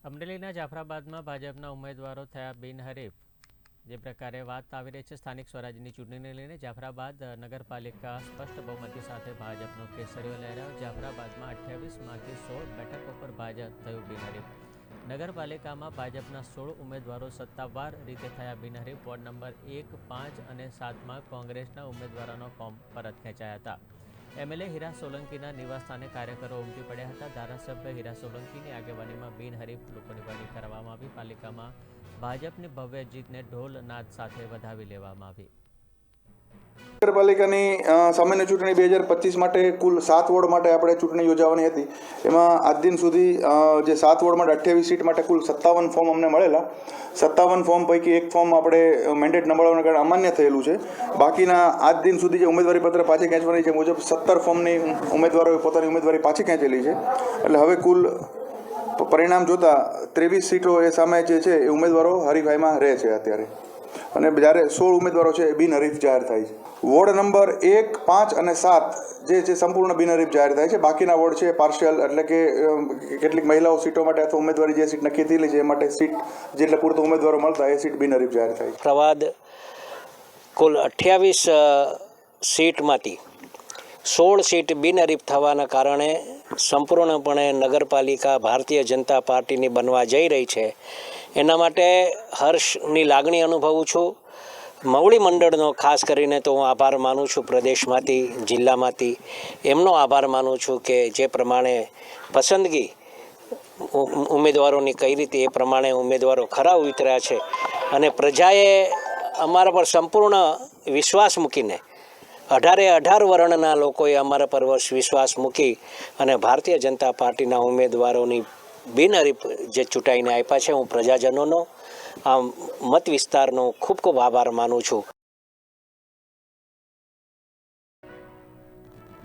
અમરેલીના જાફરાબાદમાં ભાજપના ઉમેદવારો થયા બિનહરીફ. જે પ્રકારે વાત આવી રહી છે સ્થાનિક સ્વરાજ્યની ચૂંટણીને લઈને જાફરાબાદ નગરપાલિકા સ્પષ્ટ બહુમતી સાથે ભાજપનો કેસરીઓ લહેરાયો. જાફરાબાદમાં 28માંથી 16 બેઠકો પર ભાજપ થયું બિનહરીફ. નગરપાલિકામાં ભાજપના 16 ઉમેદવારો સત્તાવાર રીતે થયા બિનહરીફ. વોર્ડ નંબર 1, 5 અને 7માં કોંગ્રેસના ઉમેદવારોના ફોર્મ પરત ખેંચાયા હતા. એમએલએ હીરા સોલંકીના નિવાસસ્થાને કાર્યકરો ઉમટી પડ્યા હતા. ધારાસભ્ય હીરા સોલંકીની આગેવાનીમાં બિનહરીફ લોકોની વરણી કરવામાં આવી. પાલિકામાં ભાજપની ભવ્ય જીતને ઢોલ નાદ સાથે વધાવી લેવામાં આવી. નગરપાલિકાની સામાન્ય ચૂંટણી 2025 માટે કુલ 7 વોર્ડ માટે આપણે ચૂંટણી યોજાવાની હતી. એમાં આજ દિન સુધી જે 7 વોર્ડ માટે 28 સીટ માટે કુલ 57 ફોર્મ અમને મળેલા. 57 ફોર્મ પૈકી એક ફોર્મ આપણે મેન્ડેટ ન મળવાના કારણે અમાન્ય થયેલું છે. બાકીના આજ દિન સુધી જે ઉમેદવારી પત્ર પાછી ખેંચવાની છે મુજબ 17 ફોર્મની ઉમેદવારોએ પોતાની ઉમેદવારી પાછી ખેંચેલી છે. એટલે હવે કુલ પરિણામ જોતા 23 સીટો એ સામે જે છે એ ઉમેદવારો હરીફાઈમાં રહે છે અત્યારે. અને જ્યારે 16 ઉમેદવારો છે એ બિનહરીફ જાહેર થાય છે. વોર્ડ નંબર 1, 5 અને 7 જે છે સંપૂર્ણ બિનહરીફ જાહેર થાય છે. બાકીના વોર્ડ છે પાર્શિયલ, એટલે કે કેટલીક મહિલાઓ સીટો માટે અથવા ઉમેદવારી જે સીટ નક્કી થયેલી છે એ માટે સીટ જેટલા પૂરતા ઉમેદવારો મળતા એ સીટ બિનહરીફ જાહેર થાય છે. પ્રવાદ કુલ 28 સીટમાંથી 16 સીટ બિનહરીફ થવાના કારણે સંપૂર્ણપણે નગરપાલિકા ભારતીય જનતા પાર્ટીની બનવા જઈ રહી છે. એના માટે હર્ષની લાગણી અનુભવું છું. મવડી મંડળનો ખાસ કરીને તો હું આભાર માનું છું, પ્રદેશમાંથી, જિલ્લામાંથી એમનો આભાર માનું છું કે જે પ્રમાણે પસંદગી ઉમેદવારોની કઈ રીતે એ પ્રમાણે ઉમેદવારો ખરા ઉતર્યા છે અને પ્રજાએ અમારા પર સંપૂર્ણ વિશ્વાસ મૂકીને 18 વર્ણના લોકોએ અમારા પર વિશ્વાસ મૂકી અને ભારતીય જનતા પાર્ટીના ઉમેદવારોની બિનહરીફ જે ચૂંટાઈને આપ્યા છે. હું પ્રજાજનોનો આ મત વિસ્તારનો ખૂબ ખૂબ આભાર માનું છું.